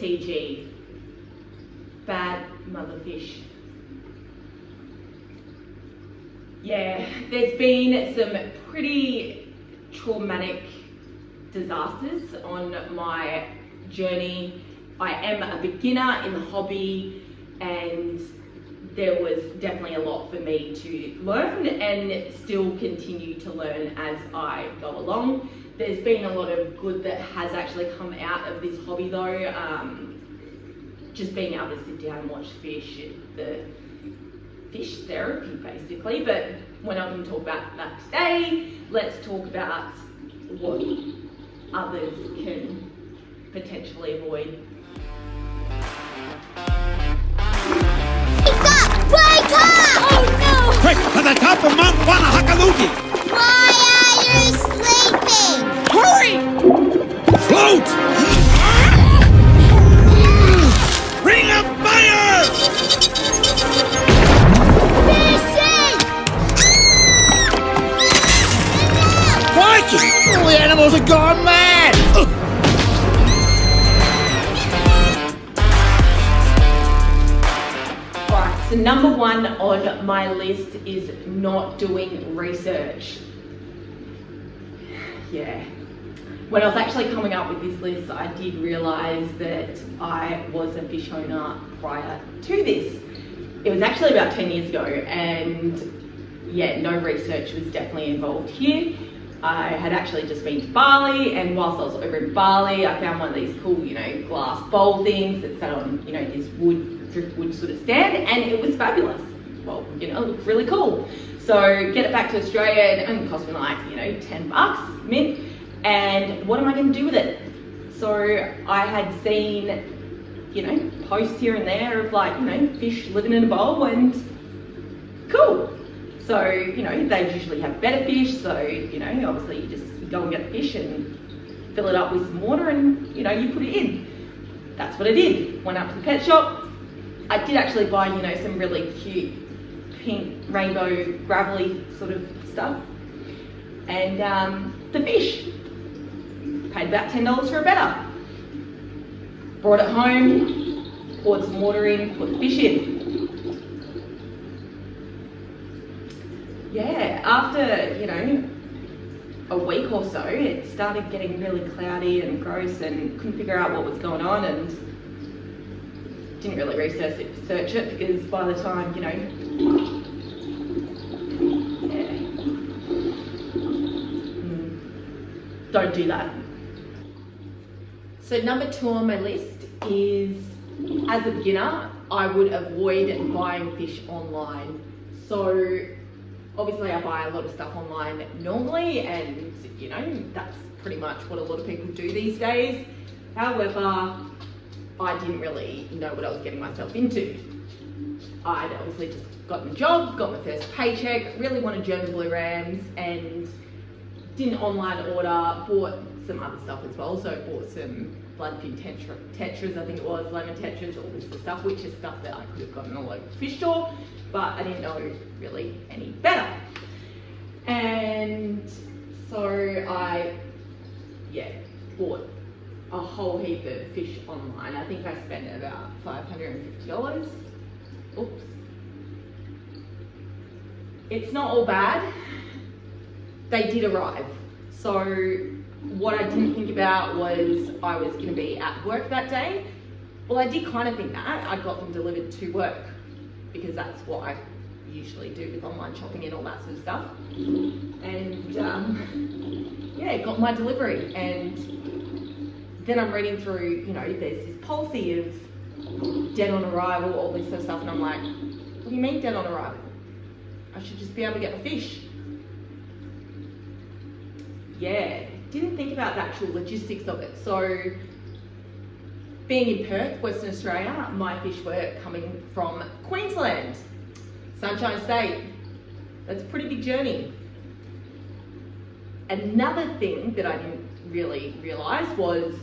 BCG, bad mother fish. Yeah, there's been some pretty traumatic disasters on my journey. I am a beginner in the hobby, and there was definitely a lot for me to learn and still continue to learn as I go along. There's been a lot of good that has actually come out of this hobby though. Just being able to sit down and watch fish, the fish therapy basically. But we're not going to talk about that today. Let's talk about what others can potentially avoid. Wake up! Oh no! Quick, to the top of Mount Wanahakalugi! Why are you sleeping? Hurry! Float! Ring of fire! Fishing! Crikey! All the animals are gone mad! Right, so number one on my list is not doing research. Yeah. When I was actually coming up with this list, I did realise that I was a fish owner prior to this. It was actually about 10 years ago, and yeah, no research was definitely involved here. I had actually just been to Bali, and whilst I was over in Bali, I found one of these cool, glass bowl things that sat on, this driftwood sort of stand, and it was fabulous. Well, it looked really cool. So get it back to Australia, and it only cost me like, $10 mint. And what am I going to do with it? So I had seen, posts here and there of like, fish living in a bowl, and cool. So, they usually have better fish, so, obviously you just go and get the fish and fill it up with some water and, you put it in. That's what I did. Went up to the pet shop. I did actually buy, some really cute pink rainbow gravelly sort of stuff. And the fish. Paid about $10 for a better. Brought it home, poured some water in, put the fish in. Yeah, after, a week or so, it started getting really cloudy and gross and couldn't figure out what was going on, and didn't really research it because by the time, yeah. Don't do that. So number 2 on my list is, as a beginner, I would avoid buying fish online. So obviously I buy a lot of stuff online normally, and that's pretty much what a lot of people do these days. However, I didn't really know what I was getting myself into. I'd obviously just gotten a job, got my first paycheck, really wanted German blue rams, and did an online order, bought some other stuff as well. So bought some bloodfin tetras, I think it was, lemon tetras, all this sort of stuff, which is stuff that I could have gotten in a local fish store, but I didn't know really any better. And so I, bought a whole heap of fish online. I think I spent about $550. Oops. It's not all bad. They did arrive. So what I didn't think about was I was going to be at work that day. Well, I did kind of think that. I got them delivered to work because that's what I usually do with online shopping and all that sort of stuff. And got my delivery. And then I'm reading through, there's this policy of dead on arrival, all this sort of stuff, and I'm like, what do you mean dead on arrival? I should just be able to get the fish. Yeah, didn't think about the actual logistics of it. So being in Perth, Western Australia, my fish were coming from Queensland, Sunshine State. That's a pretty big journey. Another thing that I didn't really realise was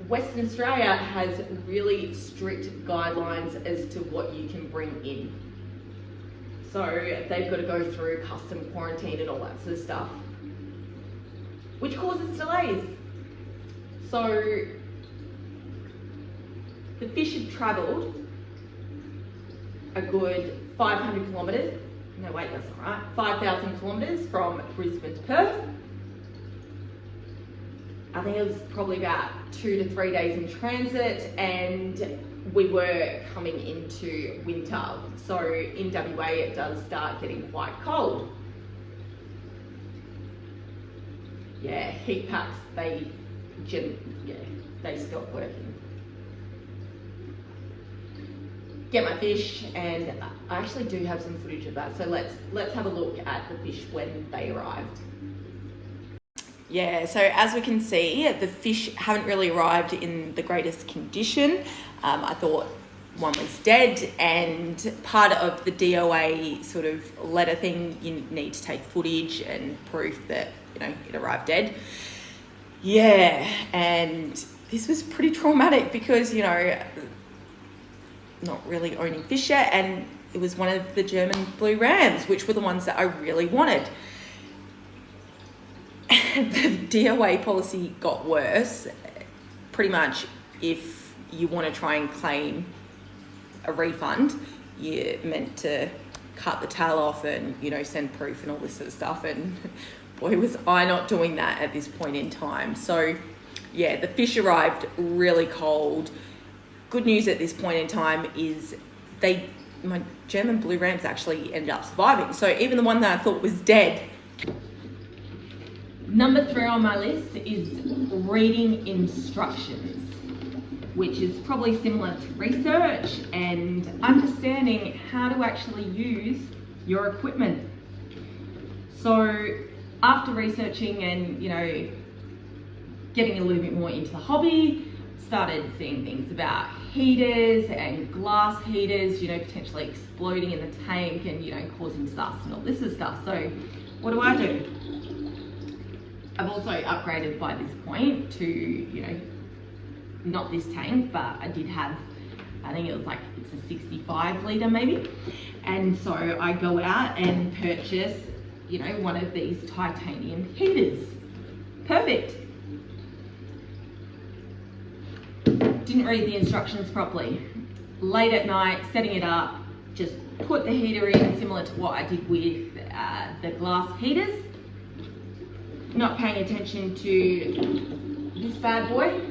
Western Australia has really strict guidelines as to what you can bring in. So they've got to go through custom quarantine and all that sort of stuff, which causes delays. So the fish had travelled a good 500 kilometres, no wait, that's not right, 5,000 kilometres from Brisbane to Perth. I think it was probably about 2 to 3 days in transit, and we were coming into winter. So in WA it does start getting quite cold. Yeah, heat packs, they stop working. Get my fish, and I actually do have some footage of that. So let's have a look at the fish when they arrived. Yeah, so as we can see, the fish haven't really arrived in the greatest condition. I thought one was dead, and part of the DOA sort of letter thing, you need to take footage and proof that, you know, it arrived dead. Yeah, and this was pretty traumatic because, you know, not really owning fish yet, and it was one of the German blue rams, which were the ones that I really wanted. The DOA policy got worse. Pretty much, if you want to try and claim a refund, you're meant to cut the tail off and, you know, send proof and all this sort of stuff. And boy, was I not doing that at this point in time. So yeah, the fish arrived really cold. Good news at this point in time is my German blue rams actually ended up surviving. So even the one that I thought was dead. Number 3 on my list is reading instructions, which is probably similar to research and understanding how to actually use your equipment. So after researching and, you know, getting a little bit more into the hobby, started seeing things about heaters and glass heaters, you know, potentially exploding in the tank and, you know, causing dust and all this sort of stuff. So what do? I've also upgraded by this point to, you know, not this tank, but I did have, I think it was like, it's a 65 litre maybe. And so I go out and purchase, you know, one of these titanium heaters. Perfect. Didn't read the instructions properly. Late at night, setting it up, just put the heater in, similar to what I did with the glass heaters. Not paying attention to this bad boy.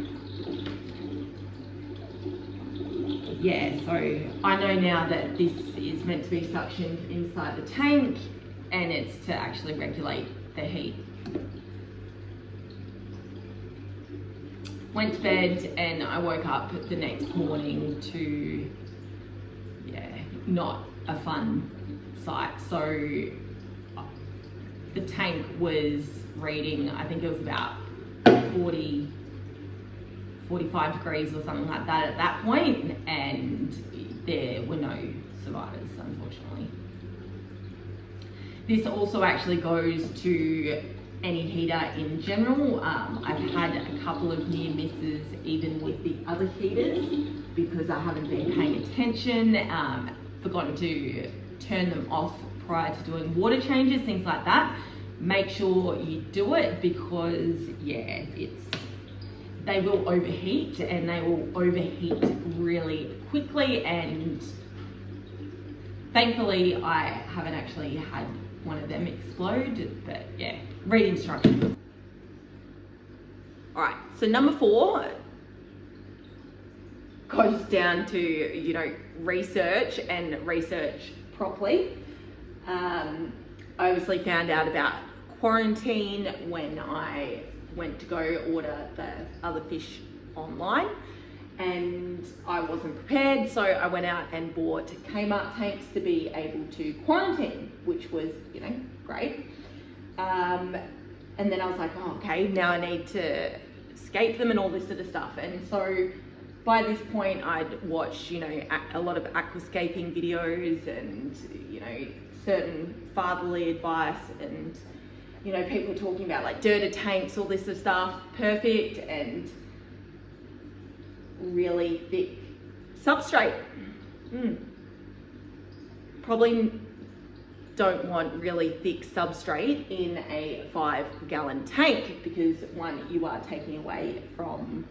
Yeah, so I know now that this is meant to be suctioned inside the tank, and it's to actually regulate the heat. Went to bed, and I woke up the next morning to, yeah, not a fun sight. So the tank was reading, I think it was about 45 degrees or something like that at that point, and there were no survivors, unfortunately. This also actually goes to any heater in general. I've had a couple of near misses even with the other heaters because I haven't been paying attention, forgotten to turn them off prior to doing water changes, things like that. Make sure you do it because, yeah, they will overheat, and they will overheat really quickly, and thankfully I haven't actually had one of them explode, but yeah, read instructions. All right, so number 4 goes down to, you know, research and research properly. I obviously found out about quarantine when I went to go order the other fish online, and I wasn't prepared, so I went out and bought Kmart tanks to be able to quarantine, which was, you know, great. And then I was like, oh, okay, now I need to escape them and all this sort of stuff. And so by this point I'd watched, you know, a lot of aquascaping videos and, you know, certain fatherly advice, and, you know, people talking about like dirter tanks, all this sort of stuff, perfect, and really thick substrate. Probably don't want really thick substrate in a 5-gallon tank because, one, you are taking away from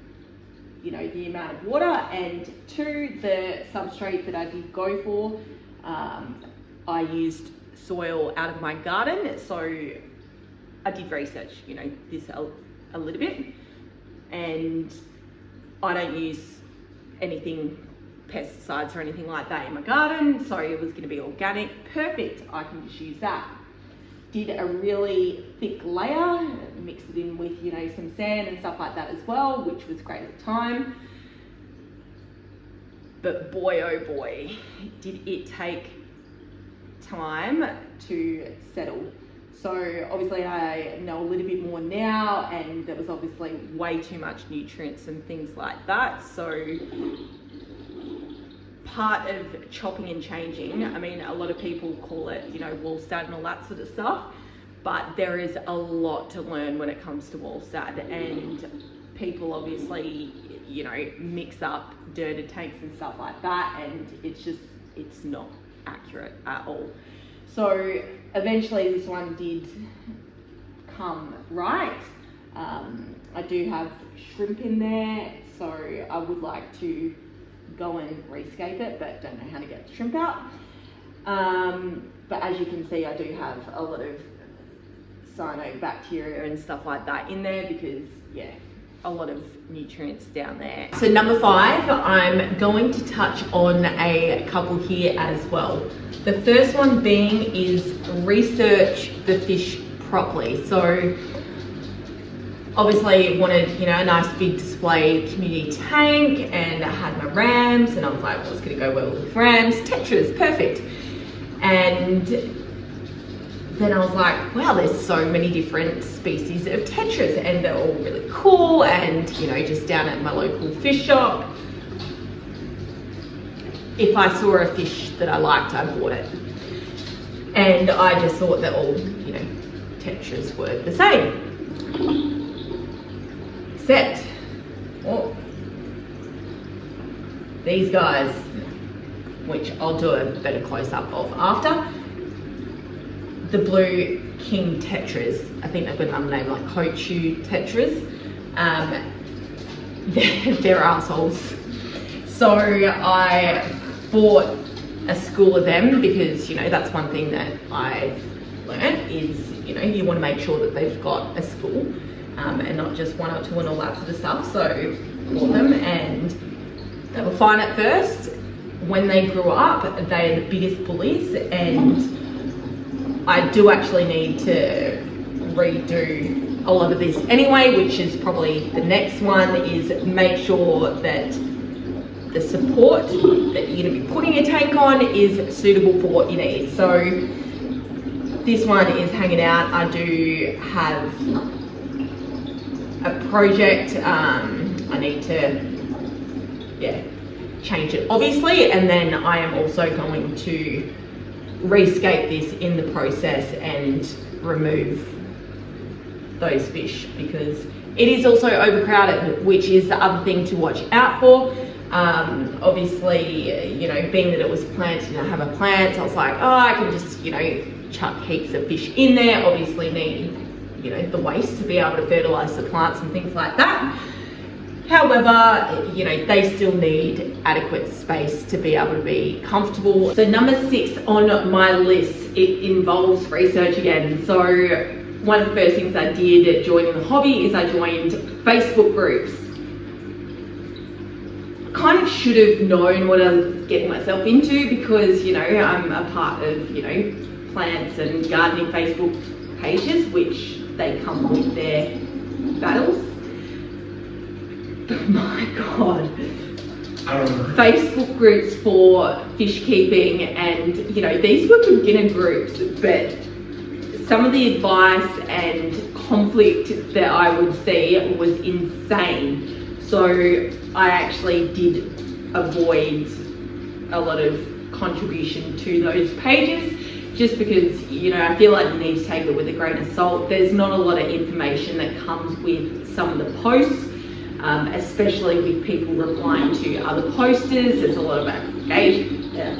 you know, the amount of water, and 2, the substrate that I did go for. I used soil out of my garden, so I did research, you know, this a little bit, and I don't use anything, pesticides or anything like that in my garden, so it was going to be organic. Perfect, I can just use that. Did a really thick layer, mixed it in with, you know, some sand and stuff like that as well, which was great at the time. But boy, oh boy, did it take time to settle. So obviously I know a little bit more now, and there was obviously way too much nutrients and things like that. So part of chopping and changing, I mean, a lot of people call it, you know, Wallstad and all that sort of stuff, but there is a lot to learn when it comes to Wallstad, and people obviously, you know, mix up dirted tanks and stuff like that, and it's not accurate at all. So eventually this one did come right. I do have shrimp in there, so I would like to go and rescape it, but don't know how to get the shrimp out. But as you can see, I do have a lot of cyanobacteria and stuff like that in there because, yeah, a lot of nutrients down there. So number 5, I'm going to touch on a couple here as well. The first one being is research the fish properly. So obviously wanted, you know, a nice big display community tank, and I had my rams, and I was like, well, it's gonna go well with rams. Tetras, perfect. And then I was like, wow, there's so many different species of tetras, and they're all really cool. And, you know, just down at my local fish shop, if I saw a fish that I liked, I bought it. And I just thought that all, you know, tetras were the same. Except, oh, these guys, which I'll do a better close-up of after. The blue king tetras, I think they've got another name like Kochu tetras. They're assholes. So I bought a school of them because, you know, that's one thing that I've learned is, you know, you want to make sure that they've got a school and not just 1 or 2 and all that sort of stuff. So I bought them, and they were fine at first. When they grew up, they are the biggest bullies, and I do actually need to redo a lot of this anyway, which is probably the next one, is make sure that the support that you're going to be putting your tank on is suitable for what you need. So this one is hanging out. I do have a project. I need to, yeah, change it obviously, and then I am also going to rescape this in the process and remove those fish because it is also overcrowded, which is the other thing to watch out for. Obviously, you know, being that it was planted and I have a plant, so I was like, oh, I can just, you know, chuck heaps of fish in there. Obviously need, you know, the waste to be able to fertilize the plants and things like that. However, you know, they still need adequate space to be able to be comfortable. So number 6 on my list, it involves research again. So one of the first things I did joining the hobby is I joined Facebook groups. I kind of should have known what I was getting myself into because, you know, I'm a part of, you know, plants and gardening Facebook pages, which they come with their battles. My God, Facebook groups for fish keeping, and you know, these were beginner groups, but some of the advice and conflict that I would see was insane. So I actually did avoid a lot of contribution to those pages just because, you know, I feel like you need to take it with a grain of salt. There's not a lot of information that comes with some of the posts. Especially with people replying to other posters, there's a lot of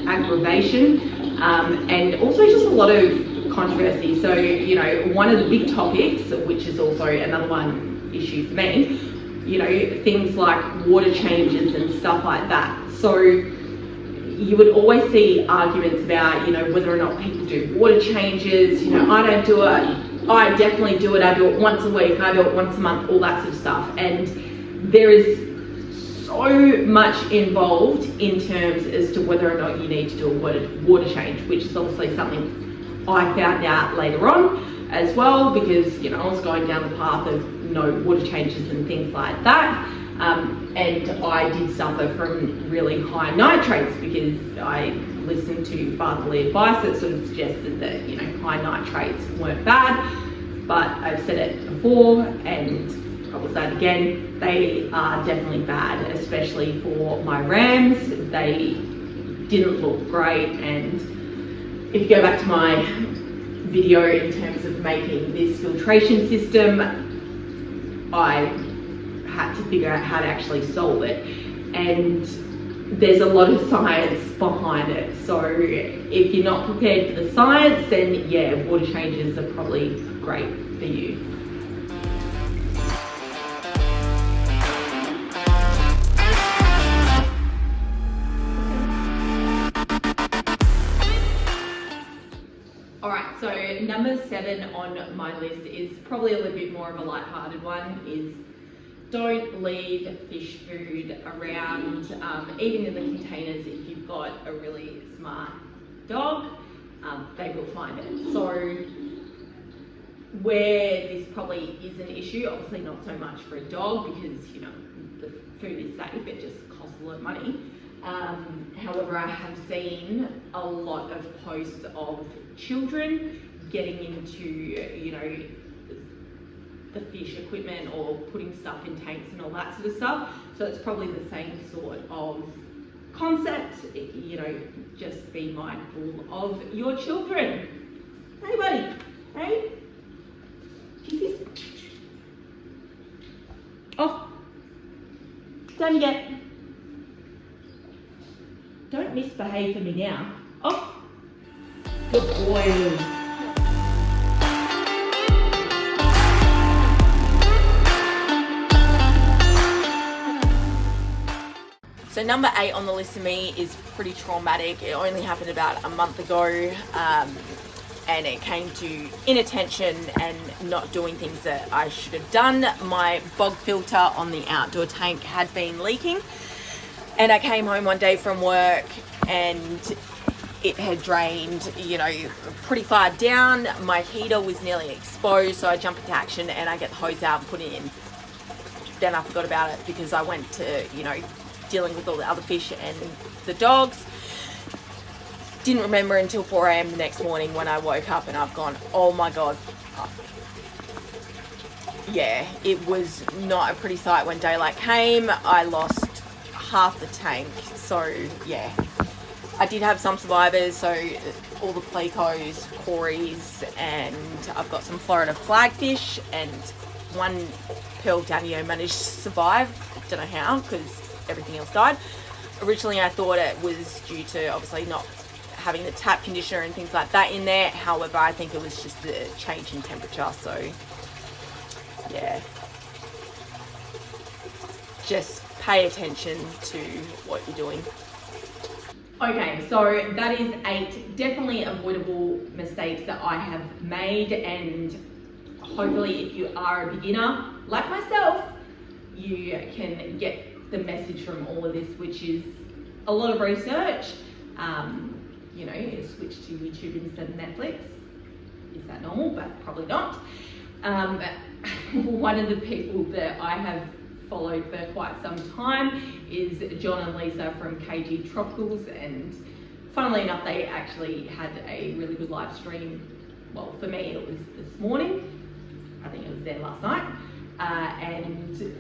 aggravation, and also just a lot of controversy. So, you know, one of the big topics, which is also another one issue for me, you know, things like water changes and stuff like that. So you would always see arguments about, you know, whether or not people do water changes. You know, I don't do it, I definitely do it, I do it once a week, I do it once a month, all that sort of stuff. And there is so much involved in terms as to whether or not you need to do a water change, which is obviously something I found out later on as well, because, you know, I was going down the path of no water changes and things like that. And I did suffer from really high nitrates because I listened to fatherly advice that sort of suggested that, you know, high nitrates weren't bad. But I've said it before and I will say it again, they are definitely bad, especially for my rams. They didn't look great, and if you go back to my video in terms of making this filtration system, I had to figure out how to actually solve it, and there's a lot of science behind it. So if you're not prepared for the science, then yeah, water changes are probably great for you. Alright, so number 7 on my list is probably a little bit more of a light-hearted one, is don't leave fish food around, even in the containers. If you've got a really smart dog, they will find it. So where this probably is an issue, obviously not so much for a dog because, you know, the food is safe, it just costs a lot of money. However, I have seen a lot of posts of children getting into, you know, the fish equipment or putting stuff in tanks and all that sort of stuff. So it's probably the same sort of concept, you know, just be mindful of your children. Hey buddy, hey? Kisses. Off. Don't get. Don't misbehave for me now. Off. Good boy. So number 8 on the list for me is pretty traumatic. It only happened about a month ago, and it came to inattention and not doing things that I should have done. My bog filter on the outdoor tank had been leaking, and I came home one day from work and it had drained, you know, pretty far down. My heater was nearly exposed, so I jumped into action and I get the hose out and put it in. Then I forgot about it because I went to, you know, dealing with all the other fish and the dogs. Didn't remember until 4 a.m. the next morning when I woke up and I've gone, oh my God. Yeah, it was not a pretty sight when daylight came. I lost half the tank. So yeah, I did have some survivors. So all the plecos, cories, and I've got some Florida flagfish, and one pearl danio managed to survive. Don't know how, because everything else died. Originally I thought it was due to obviously not having the tap conditioner and things like that in there. However, I think it was just the change in temperature. So yeah, just pay attention to what you're doing. Okay, so that is 8 definitely avoidable mistakes that I have made, and hopefully if you are a beginner like myself, you can get the message from all of this, which is a lot of research. You know, you switch to YouTube instead of Netflix. Is that normal? But probably not. One of the people that I have followed for quite some time is John and Lisa from KG Tropicals, and funnily enough, they actually had a really good live stream. Well, for me, it was this morning. I think it was there last night. And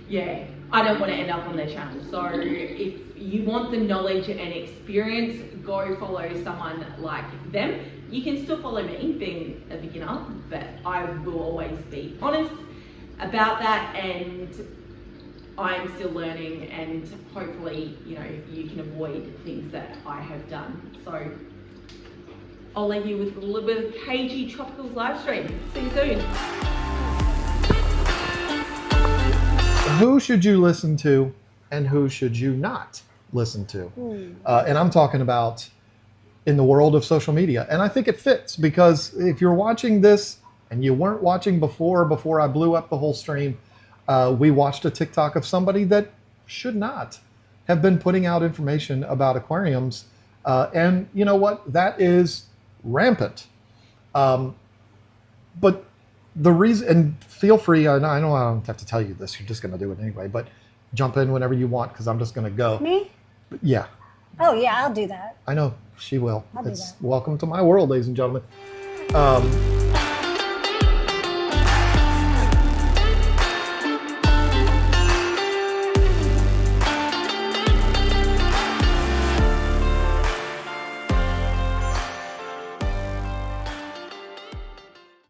yeah, I don't want to end up on their channel. So if you want the knowledge and experience, go follow someone like them. You can still follow me, being a beginner, but I will always be honest about that, and I'm still learning, and hopefully, you know, you can avoid things that I have done. So I'll leave you with a little bit of KG Tropicals live stream. See you soon. who should you listen to and who should you not listen to? And I'm talking about in the world of social media. And I think it fits because if you're watching this and you weren't watching before I blew up the whole stream, we watched a TikTok of somebody that should not have been putting out information about aquariums. And you know what? That is rampant. But the reason, and feel free, I know I don't have to tell you this, you're just going to do it anyway, but jump in whenever you want because I'm just going to go. Me? Yeah. Oh, yeah, I'll do that. I know she will. I'll do It's that. welcome to my world, ladies and gentlemen.